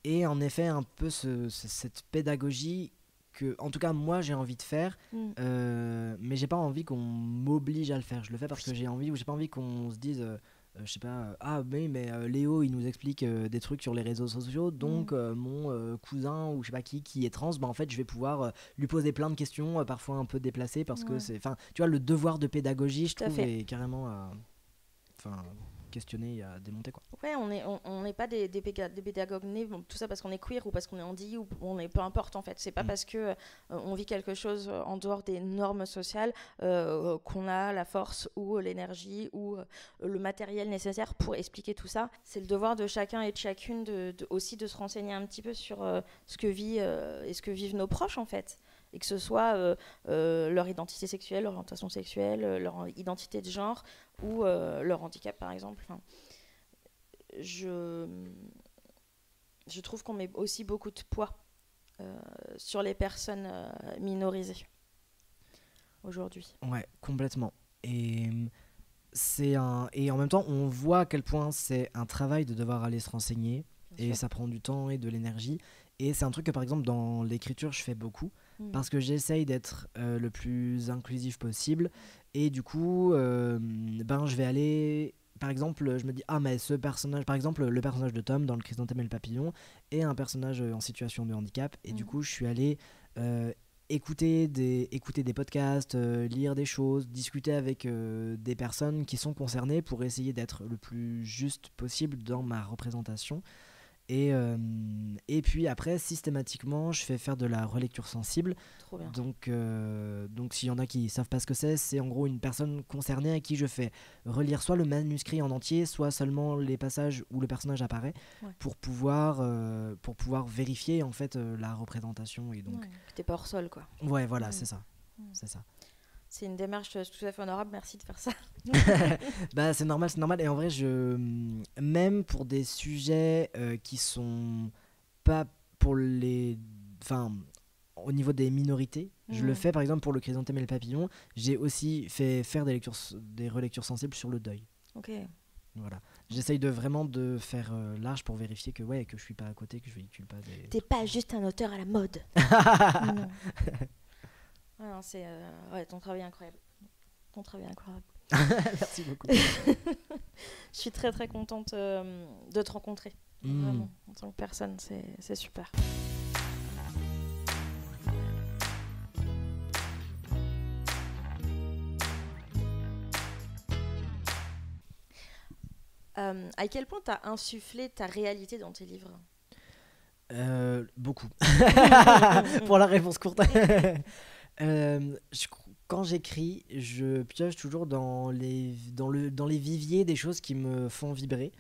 et en effet un peu cette pédagogie que, en tout cas, moi j'ai envie de faire, mais j'ai pas envie qu'on m'oblige à le faire. Je le fais parce que j'ai envie, ou j'ai pas envie qu'on se dise, je sais pas, ah mais Léo il nous explique des trucs sur les réseaux sociaux, donc mon cousin ou je sais pas qui est trans, bah en fait je vais pouvoir lui poser plein de questions, parfois un peu déplacées, parce que c'est, enfin, tu vois, le devoir de pédagogie, je trouve, est carrément questionner et à démonter, quoi. Ouais, on n'est pas des pédagogues nés, bon, tout ça parce qu'on est queer ou parce qu'on est handi ou on est, peu importe en fait. C'est pas parce que on vit quelque chose en dehors des normes sociales qu'on a la force ou l'énergie ou le matériel nécessaire pour expliquer tout ça. C'est le devoir de chacun et de chacune aussi de se renseigner un petit peu sur ce que vit et ce que vivent nos proches en fait. Et que ce soit leur identité sexuelle, leur orientation sexuelle, leur identité de genre ou leur handicap par exemple. Enfin, je trouve qu'on met aussi beaucoup de poids sur les personnes minorisées aujourd'hui. Ouais, complètement. Et et en même temps, on voit à quel point c'est un travail de devoir aller se renseigner, et ça prend du temps et de l'énergie. Et c'est un truc que, par exemple, dans l'écriture, je fais beaucoup, parce que j'essaye d'être le plus inclusif possible. Et du coup, je vais aller... Par exemple, je me dis, mais ce personnage, par exemple, le personnage de Tom dans Le Chrysanthème et le Papillon est un personnage en situation de handicap. Et du coup, je suis allé écouter des podcasts, lire des choses, discuter avec des personnes qui sont concernées pour essayer d'être le plus juste possible dans ma représentation. Et puis après, systématiquement, je fais faire de la relecture sensible. Trop bien. Donc s'il y en a qui savent pas ce que c'est en gros une personne concernée à qui je fais relire soit le manuscrit en entier, soit seulement les passages où le personnage apparaît, pour pouvoir vérifier en fait la représentation. Et donc que t'es pas hors sol, quoi. Ouais, voilà, c'est ça. C'est ça. C'est une démarche tout à fait honorable, merci de faire ça. Bah, c'est normal. Et en vrai, même pour des sujets qui sont pas pour les... Enfin, au niveau des minorités, je le fais par exemple pour Le Chrysanthème et le Papillon. J'ai aussi fait faire des relectures sensibles sur le deuil. Ok. Voilà. J'essaye vraiment de faire large pour vérifier que je suis pas à côté, que je véhicule pas des... T'es pas juste un auteur à la mode. Non. Non, ton travail est incroyable. Merci beaucoup. Je suis très très contente de te rencontrer. Vraiment, en tant que personne, c'est super. À quel point t'as insufflé ta réalité dans tes livres ? Beaucoup. Pour la réponse courte. Quand j'écris, je pioche toujours dans les viviers des choses qui me font vibrer.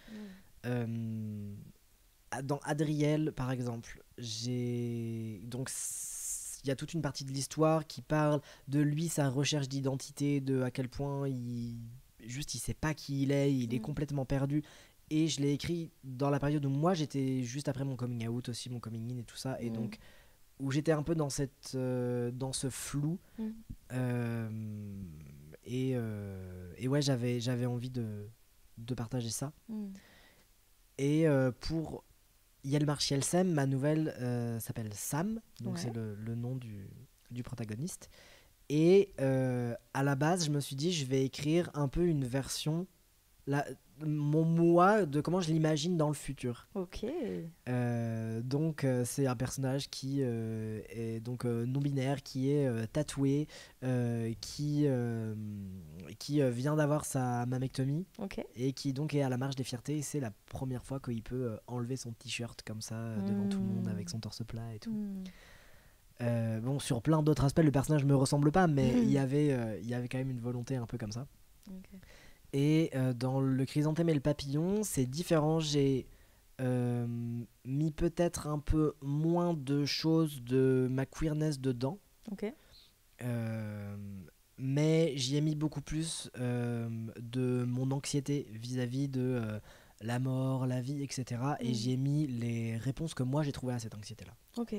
Dans Adriel, par exemple, il y a toute une partie de l'histoire qui parle de lui, sa recherche d'identité, de à quel point il sait pas qui il est complètement perdu. Et je l'ai écrit dans la période où moi j'étais juste après mon coming out aussi, mon coming in et tout ça, et donc où j'étais un peu dans ce flou. Et ouais, j'avais envie de partager ça. Et pour Yelmar Shielsem, ma nouvelle s'appelle Sam, donc c'est le nom du protagoniste. Et à la base, je me suis dit, je vais écrire un peu une version... mon moi, de comment je l'imagine dans le futur. Ok. Donc c'est un personnage qui est donc non-binaire, qui est tatoué, qui vient d'avoir sa mammectomie et qui donc est à la marche des fiertés. Et c'est la première fois qu'il peut enlever son t-shirt comme ça devant tout le monde avec son torse plat et tout. Bon, sur plein d'autres aspects, le personnage me ressemble pas, mais il y avait quand même une volonté un peu comme ça. Et dans le chrysanthème et le papillon, c'est différent. J'ai mis peut-être un peu moins de choses de ma queerness dedans. Mais j'y ai mis beaucoup plus de mon anxiété vis-à-vis de la mort, la vie, etc. Et j'y ai mis les réponses que moi j'ai trouvées à cette anxiété-là. Ok.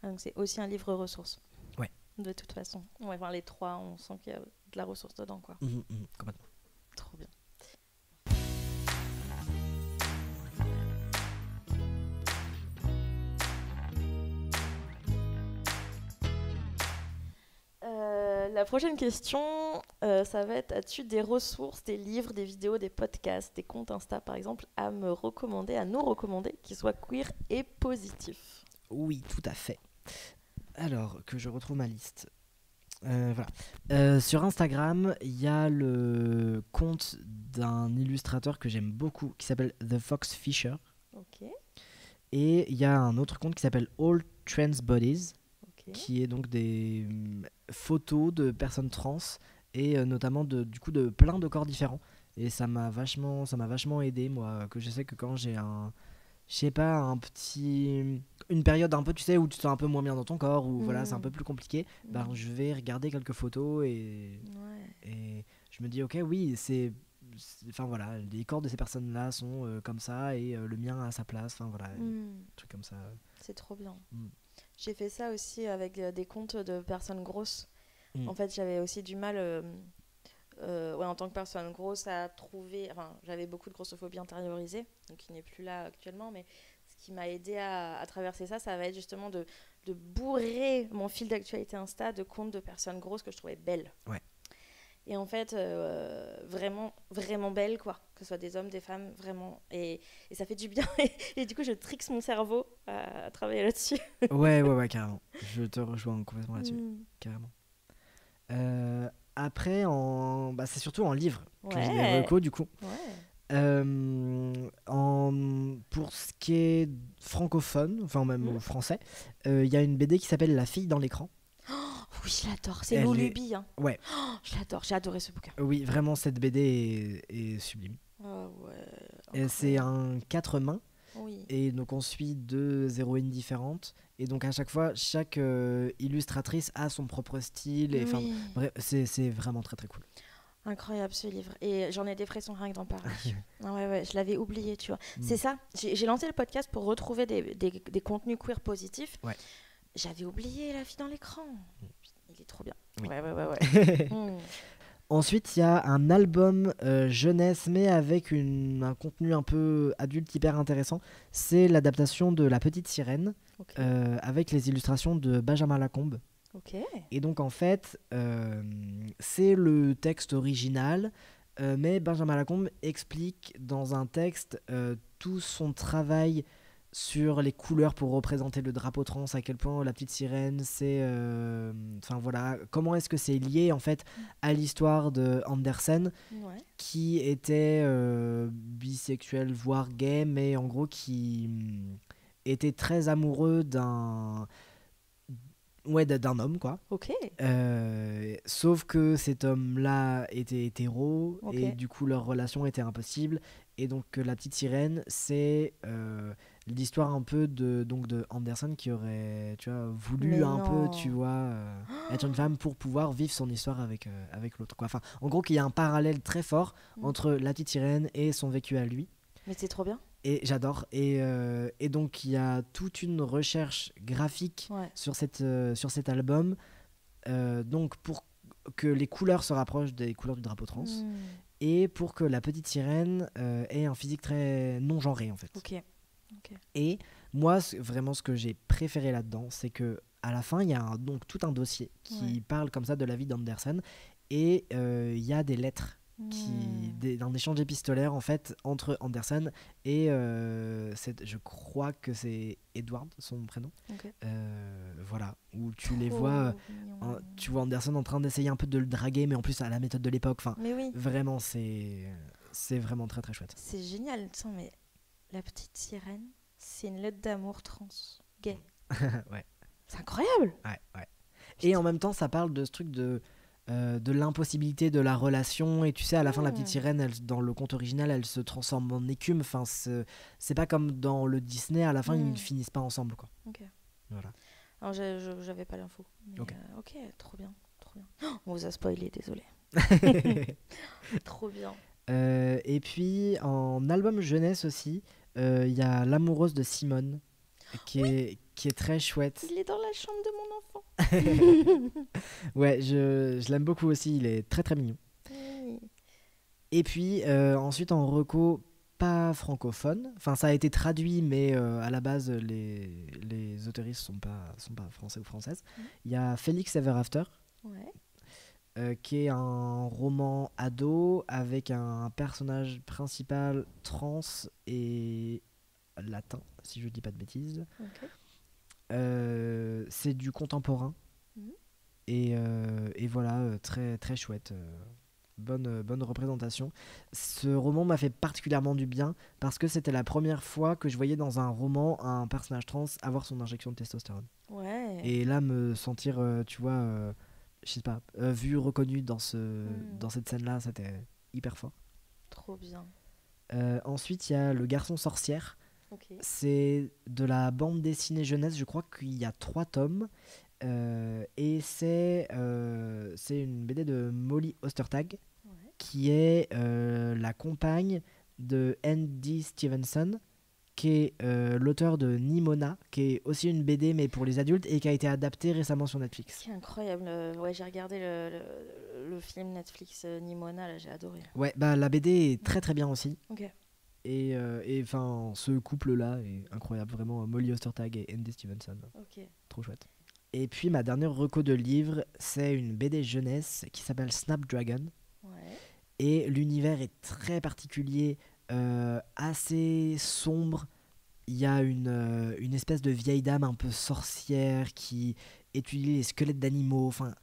Donc c'est aussi un livre ressource. Ouais. De toute façon. Ouais, enfin, les trois, on sent qu'il y a de la ressource dedans, quoi. Complètement. Trop bien. La prochaine question, ça va être: as-tu des ressources, des livres, des vidéos, des podcasts, des comptes Insta par exemple, à nous recommander, qui soient queer et positifs? Oui, tout à fait. Alors, que je retrouve ma liste. Voilà. Sur Instagram, il y a le compte d'un illustrateur que j'aime beaucoup qui s'appelle The Fox Fisher. Et il y a un autre compte qui s'appelle All Trans Bodies, qui est donc des photos de personnes trans et notamment de plein de corps différents. Et ça m'a vachement aidé, moi, que je sais que quand j'ai une période un peu, tu sais, où tu te sens un peu moins bien dans ton corps, où voilà, c'est un peu plus compliqué, je vais regarder quelques photos et je me dis ok, oui, enfin voilà, les corps de ces personnes-là sont comme ça et le mien a sa place, enfin voilà, un truc comme ça. C'est trop bien. J'ai fait ça aussi avec des comptes de personnes grosses. En fait, j'avais aussi du mal en tant que personne grosse à trouver, enfin j'avais beaucoup de grossophobie intériorisée, donc il n'est plus là actuellement, mais ce qui m'a aidé à traverser ça va être justement de bourrer mon fil d'actualité Insta de comptes de personnes grosses que je trouvais belles. Et en fait, vraiment, vraiment belles, quoi. Que ce soit des hommes, des femmes, vraiment. Et ça fait du bien. Et du coup, je trixe mon cerveau à travailler là-dessus. Ouais, carrément. Je te rejoins complètement là-dessus. Carrément. Après, c'est surtout en livre que j'ai des recos, du coup. Pour ce qui est francophone, enfin même français, il y a une BD qui s'appelle La fille dans l'écran. Oui, je l'adore. C'est Lou Luby. Hein. Ouais. Je l'adore. J'ai adoré ce bouquin. Oui, vraiment, cette BD est sublime. Et c'est un 4 mains. Et donc, on suit 2 héroïnes différentes. Et donc, à chaque fois, chaque illustratrice a son propre style. Et bref, c'est vraiment très, très cool. Incroyable ce livre. Et j'en ai des frissons rien que d'en parler. Je l'avais oublié, tu vois. C'est ça. J'ai lancé le podcast pour retrouver des contenus queer positifs. J'avais oublié La fille dans l'écran. Il est trop bien. Ensuite, il y a un album jeunesse, mais avec un contenu un peu adulte hyper intéressant. C'est l'adaptation de La Petite Sirène, avec les illustrations de Benjamin Lacombe. Et donc, en fait, c'est le texte original, mais Benjamin Lacombe explique dans un texte tout son travail sur les couleurs pour représenter le drapeau trans, à quel point La Petite Sirène, c'est comment est-ce que c'est lié en fait à l'histoire de Andersen, qui était bisexuel voire gay, mais en gros qui était très amoureux d'un homme, quoi. Sauf que cet homme-là était hétéro et du coup leur relation était impossible. Et donc La Petite Sirène, c'est l'histoire un peu de Andersen qui aurait, tu vois, voulu être une femme pour pouvoir vivre son histoire avec l'autre, quoi. Enfin, en gros, qu'il y a un parallèle très fort entre La Petite Sirène et son vécu à lui. Mais c'est trop bien. Et j'adore. Et donc, il y a toute une recherche graphique sur cet album. Donc, pour que les couleurs se rapprochent des couleurs du drapeau trans. Et pour que La Petite Sirène ait un physique très non-genré, en fait. Et moi, vraiment, ce que j'ai préféré là-dedans, c'est que à la fin, il y a donc tout un dossier qui parle comme ça de la vie d'Andersen. Et il y a des lettres d'un échange épistolaire en fait entre Anderson et je crois que c'est Edward son prénom. Voilà, où tu les vois, tu vois Anderson en train d'essayer un peu de le draguer, mais en plus à la méthode de l'époque. Enfin, vraiment c'est vraiment très très chouette. C'est génial, mais La Petite Sirène, c'est une lettre d'amour trans gay. Ouais. C'est incroyable. Ouais. Et en même temps, ça parle de ce truc de l'impossibilité de la relation. Et tu sais, à la fin, la petite sirène, dans le conte original, elle se transforme en écume. Enfin, c'est pas comme dans le Disney, à la fin, ils ne finissent pas ensemble, quoi. Voilà. Alors, j'avais pas l'info. Ok, trop bien. Oh, on vous a spoilé, désolé. Trop bien. Et puis, en album jeunesse aussi, il y a L'amoureuse de Simone, qui est très chouette. Il est dans la chambre de mon enfant. Ouais, je l'aime beaucoup aussi, il est très très mignon. Et puis ensuite en reco pas francophone, enfin ça a été traduit mais à la base les autoristes sont pas français ou françaises. Il y a Felix Ever After, qui est un roman ado avec un personnage principal trans et latin, si je dis pas de bêtises. C'est du contemporain. Et voilà, très, très chouette. Bonne représentation. Ce roman m'a fait particulièrement du bien parce que c'était la première fois que je voyais dans un roman un personnage trans avoir son injection de testostérone. Et là, me sentir, tu vois, je sais pas, vu, reconnu dans cette scène-là, c'était hyper fort. Trop bien. Ensuite, il y a Le Garçon Sorcière. C'est de la bande dessinée jeunesse, je crois qu'il y a 3 tomes. Et c'est une BD de Molly Ostertag, qui est la compagne de Andy Stevenson, qui est l'auteur de Nimona, qui est aussi une BD mais pour les adultes et qui a été adaptée récemment sur Netflix. C'est incroyable. J'ai regardé le film Netflix Nimona, là, j'ai adoré. Ouais, bah la BD est très très bien aussi. Et enfin, ce couple-là est incroyable, vraiment. Molly Ostertag et Andy Stevenson. Trop chouette. Et puis ma dernière reco de livre, c'est une BD jeunesse qui s'appelle Snapdragon. Et l'univers est très particulier, assez sombre. Il y a une espèce de vieille dame un peu sorcière qui étudie les squelettes d'animaux. Enfin,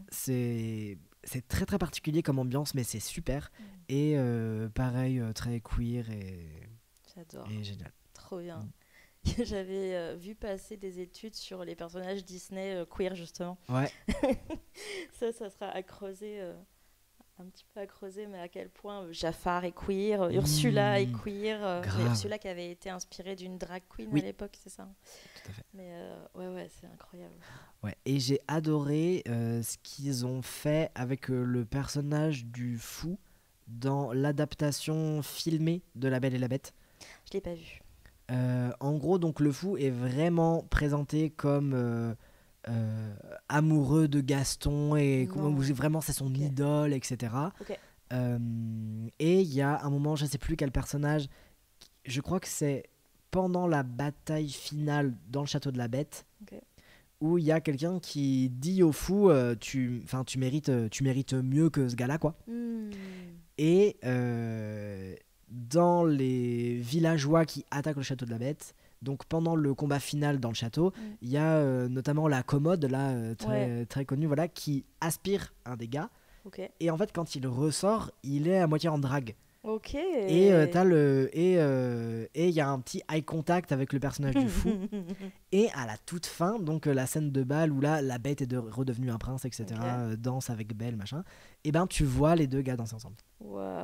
c'est très très particulier comme ambiance, mais c'est super. Et pareil, très queer et génial. Trop bien. J'avais vu passer des études sur les personnages Disney queer, justement. Ça sera à creuser, un petit peu à creuser, mais à quel point Jafar est queer, Ursula est queer. Ursula qui avait été inspirée d'une drag queen à l'époque, c'est ça. Tout à fait. Mais ouais, c'est incroyable. Ouais, et j'ai adoré ce qu'ils ont fait avec le personnage du fou dans l'adaptation filmée de La Belle et la Bête. Je l'ai pas vu. En gros, donc le fou est vraiment présenté comme amoureux de Gaston et vraiment c'est son idole, etc. Et il y a un moment, je sais plus quel personnage, je crois que c'est pendant la bataille finale dans le château de la Bête, où il y a quelqu'un qui dit au fou tu mérites mieux que ce gars-là, quoi. Et dans les villageois qui attaquent le château de la Bête, donc pendant le combat final dans le château, il y a notamment la commode là, très connue, voilà, qui aspire un des gars. Et en fait, quand il ressort, il est à moitié en drague. Et il y a un petit eye contact avec le personnage du fou. Et à la toute fin, donc la scène de bal où là la Bête est redevenue un prince, etc. Danse avec Belle, machin. Et ben tu vois les deux gars danser ensemble.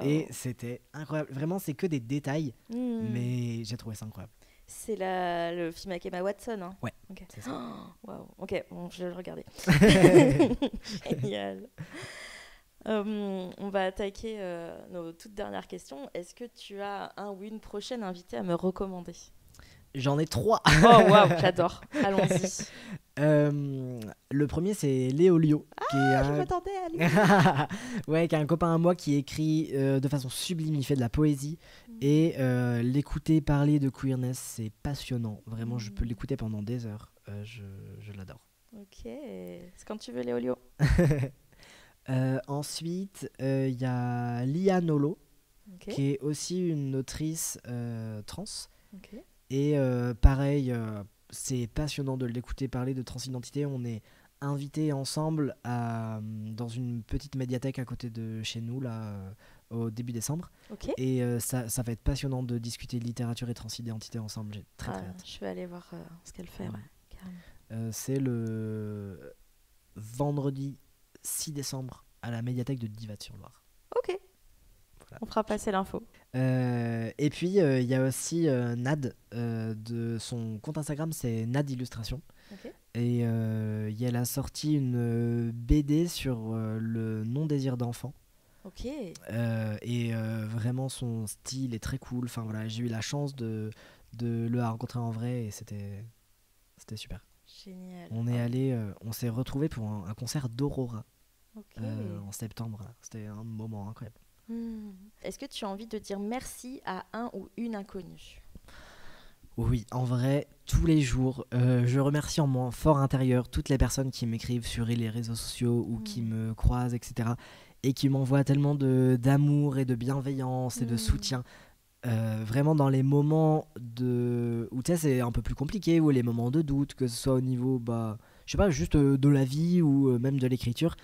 Et c'était incroyable. Vraiment, c'est que des détails, mais j'ai trouvé ça incroyable. C'est le film avec Emma Watson, hein. Ouais, c'est ça. Ok, bon, je vais le regarder. Génial. On va attaquer nos toutes dernières questions. Est-ce que tu as un ou une prochaine invitée à me recommander ? J'en ai 3. Oh waouh, j'adore. Allons-y. Le premier, c'est Léolio. Je m'attendais à lui. Ouais, qui est un copain à moi qui écrit de façon sublime. Il fait de la poésie. Et l'écouter parler de queerness, c'est passionnant. Vraiment, je peux l'écouter pendant des heures. Je l'adore. Ok. C'est quand tu veux, Léolio. Ensuite, il y a Lia Nolo, Ok. qui est aussi une autrice trans. Ok. Et pareil, c'est passionnant de l'écouter parler de transidentité. On est invités ensemble dans une petite médiathèque à côté de chez nous, là, au début décembre. Ok. Et ça va être passionnant de discuter littérature et transidentité ensemble. J'ai très hâte. Je vais aller voir ce qu'elle fait, ouais, carrément. C'est le vendredi 6 décembre à la médiathèque de Divat-sur-Loire. Ok. Voilà. On fera passer l'info. Et puis il y a aussi Nad, de son compte Instagram, c'est Nad Illustration. Okay. Et elle a sorti une BD sur le non-désir d'enfant. Ok. Et vraiment son style est très cool. Enfin voilà, j'ai eu la chance de le rencontrer en vrai et c'était super. Génial. On s'est retrouvés pour un concert d'Aurora en septembre. Là. C'était un moment incroyable. Est-ce que tu as envie de dire merci à un ou une inconnue ? Oui, en vrai, tous les jours, je remercie en mon fort intérieur toutes les personnes qui m'écrivent sur les réseaux sociaux ou qui me croisent, etc. et qui m'envoient tellement d'amour et de bienveillance et de soutien. Vraiment dans les moments où tu sais, c'est un peu plus compliqué, ou les moments de doute, que ce soit au niveau, je sais pas, juste de la vie ou même de l'écriture,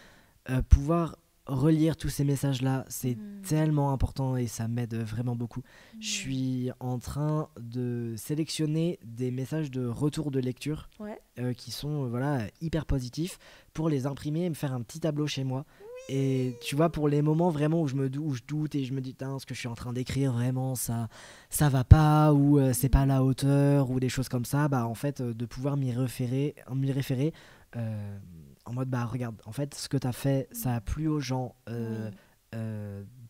pouvoir relire tous ces messages-là, c'est tellement important et ça m'aide vraiment beaucoup. Je suis en train de sélectionner des messages de retour de lecture qui sont hyper positifs pour les imprimer et me faire un petit tableau chez moi. Et tu vois, pour les moments vraiment où je doute et je me dis ce que je suis en train d'écrire vraiment ça va pas, ou c'est pas à la hauteur, ou des choses comme ça, en fait de pouvoir m'y référer en mode regarde, en fait ce que t'as fait ça a plu aux gens,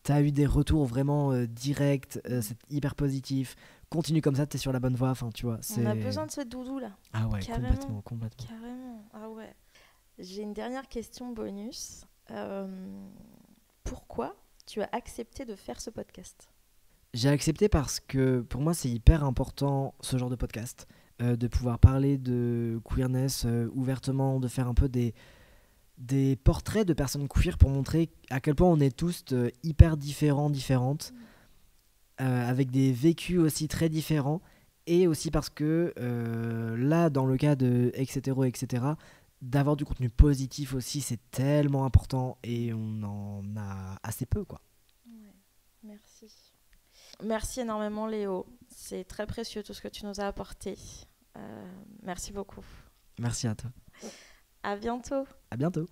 t'as eu des retours vraiment directs, c'est hyper positif, continue comme ça, t'es sur la bonne voie, enfin tu vois. On a besoin de ce doudou là. Ah ouais, complètement. Carrément, ah ouais. J'ai une dernière question bonus. Pourquoi tu as accepté de faire ce podcast ? J'ai accepté parce que pour moi c'est hyper important ce genre de podcast, de pouvoir parler de queerness ouvertement, de faire un peu des portraits de personnes queer pour montrer à quel point on est tous hyper différentes, avec des vécus aussi très différents, et aussi parce que là dans le cas de etc., d'avoir du contenu positif aussi, c'est tellement important et on en a assez peu, quoi. Ouais, merci. Merci énormément Léo, c'est très précieux tout ce que tu nous as apporté. Merci beaucoup. Merci à toi. À bientôt. À bientôt.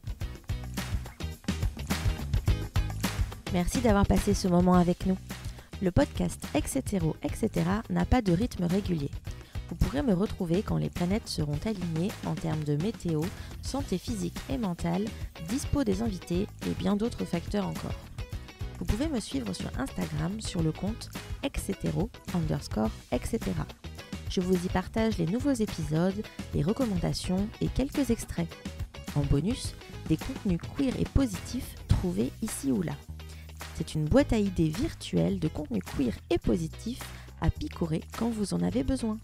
Merci d'avoir passé ce moment avec nous. Le podcast etc. n'a pas de rythme régulier. Vous pourrez me retrouver quand les planètes seront alignées en termes de météo, santé physique et mentale, dispo des invités et bien d'autres facteurs encore. Vous pouvez me suivre sur Instagram sur le compte etc. Je vous y partage les nouveaux épisodes, les recommandations et quelques extraits. En bonus, des contenus queer et positifs trouvés ici ou là. C'est une boîte à idées virtuelle de contenus queer et positifs à picorer quand vous en avez besoin.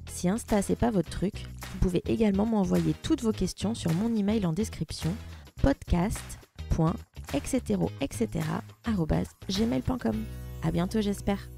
Si Insta c'est pas votre truc, vous pouvez également m'envoyer toutes vos questions sur mon email en description, podcast.etc@gmail.com. À bientôt j'espère.